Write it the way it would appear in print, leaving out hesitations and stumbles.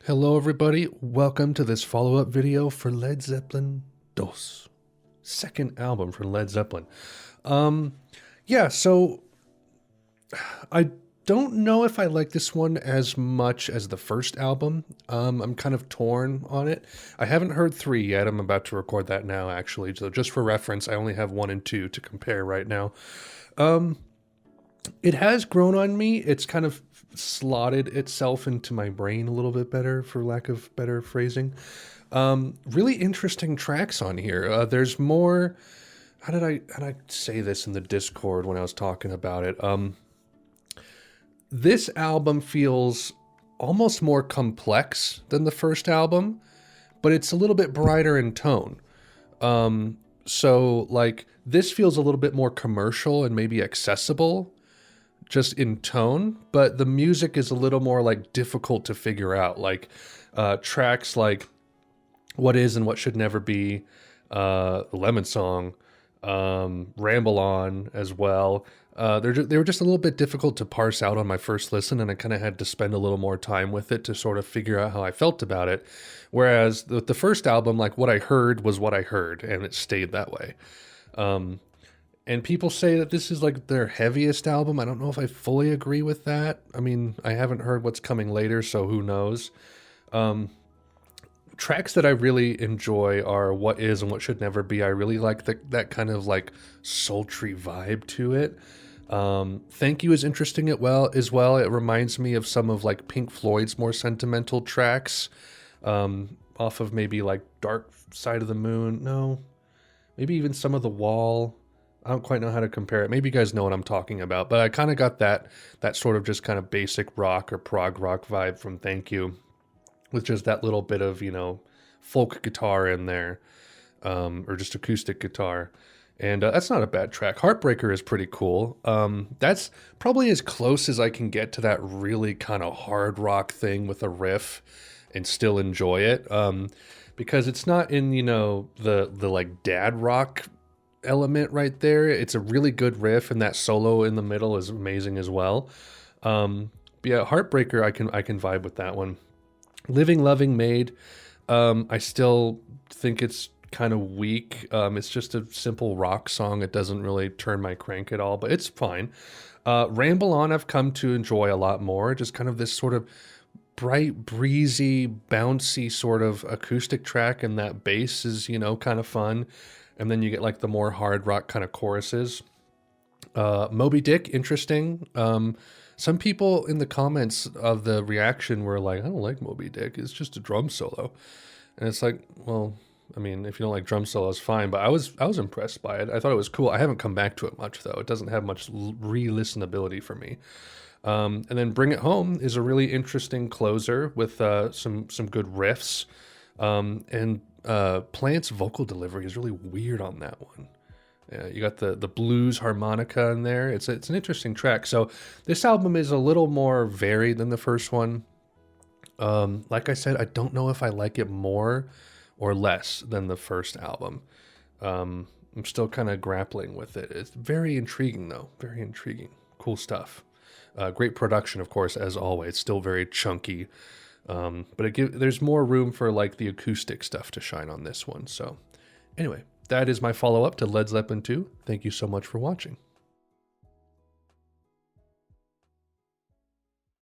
Hello everybody, welcome to this follow-up video for Led Zeppelin Dos, second album from Led Zeppelin. So I don't know if I like this one as much as the first album. I'm kind of torn on it. I haven't heard 3 yet. I'm about to record that now actually, so just for reference, I only have 1 and 2 to compare right now. It has grown on me. It's kind of slotted itself into my brain a little bit better, for lack of better phrasing. Really interesting tracks on here. There's more. How did I say this in the Discord when I was talking about it? This album feels almost more complex than the first album, but it's a little bit brighter in tone. So like this feels a little bit more commercial and maybe accessible just in tone, but the music is a little more like difficult to figure out. Like tracks like What Is and What Should Never Be, Lemon Song, Ramble On as well. They were just a little bit difficult to parse out on my first listen, and I kind of had to spend a little more time with it to sort of figure out how I felt about it. Whereas the first album, like what I heard was what I heard, and it stayed that way. And people say that this is like their heaviest album. I don't know if I fully agree with that. I mean, I haven't heard what's coming later, so who knows. Tracks that I really enjoy are What Is and What Should Never Be. I really like that kind of like sultry vibe to it. Thank You is interesting as well. It reminds me of some of like Pink Floyd's more sentimental tracks, off of maybe like Dark Side of the Moon. No, maybe even some of The Wall. I don't quite know how to compare it. Maybe you guys know what I'm talking about, but I kind of got that sort of just kind of basic rock or prog rock vibe from Thank You, with just that little bit of, folk guitar in there, or just acoustic guitar. And that's not a bad track. Heartbreaker is pretty cool. That's probably as close as I can get to that really kind of hard rock thing with a riff and still enjoy it. Because it's not in, the like dad rock element right there. It's a really good riff, and that solo in the middle is amazing as well. But yeah, Heartbreaker, I can vibe with that one. Living, Loving, Made, I still think it's kind of weak. It's just a simple rock song. It doesn't really turn my crank at all, but it's fine. Ramble On, I've come to enjoy a lot more. Just kind of this sort of bright, breezy, bouncy sort of acoustic track, and that bass is, kind of fun. And then you get like the more hard rock kind of choruses. Moby Dick, interesting. Some people in the comments of the reaction were like, I don't like Moby Dick. It's just a drum solo. And it's like, well, I mean, if you don't like drum solos, fine. But I was impressed by it. I thought it was cool. I haven't come back to it much, though. It doesn't have much re-listenability for me. And then Bring It Home is a really interesting closer with some good riffs. And Plant's vocal delivery is really weird on that one. You got the blues harmonica in there. It's an interesting track. So this album is a little more varied than the first one. Like I said, I don't know if I like it more or less than the first album. I'm still kind of grappling with it. It's very intriguing, though. Very intriguing. Cool stuff. Great production, of course, as always. Still very chunky. But there's more room for like the acoustic stuff to shine on this one. So anyway, that is my follow-up to Led Zeppelin 2. Thank you so much for watching.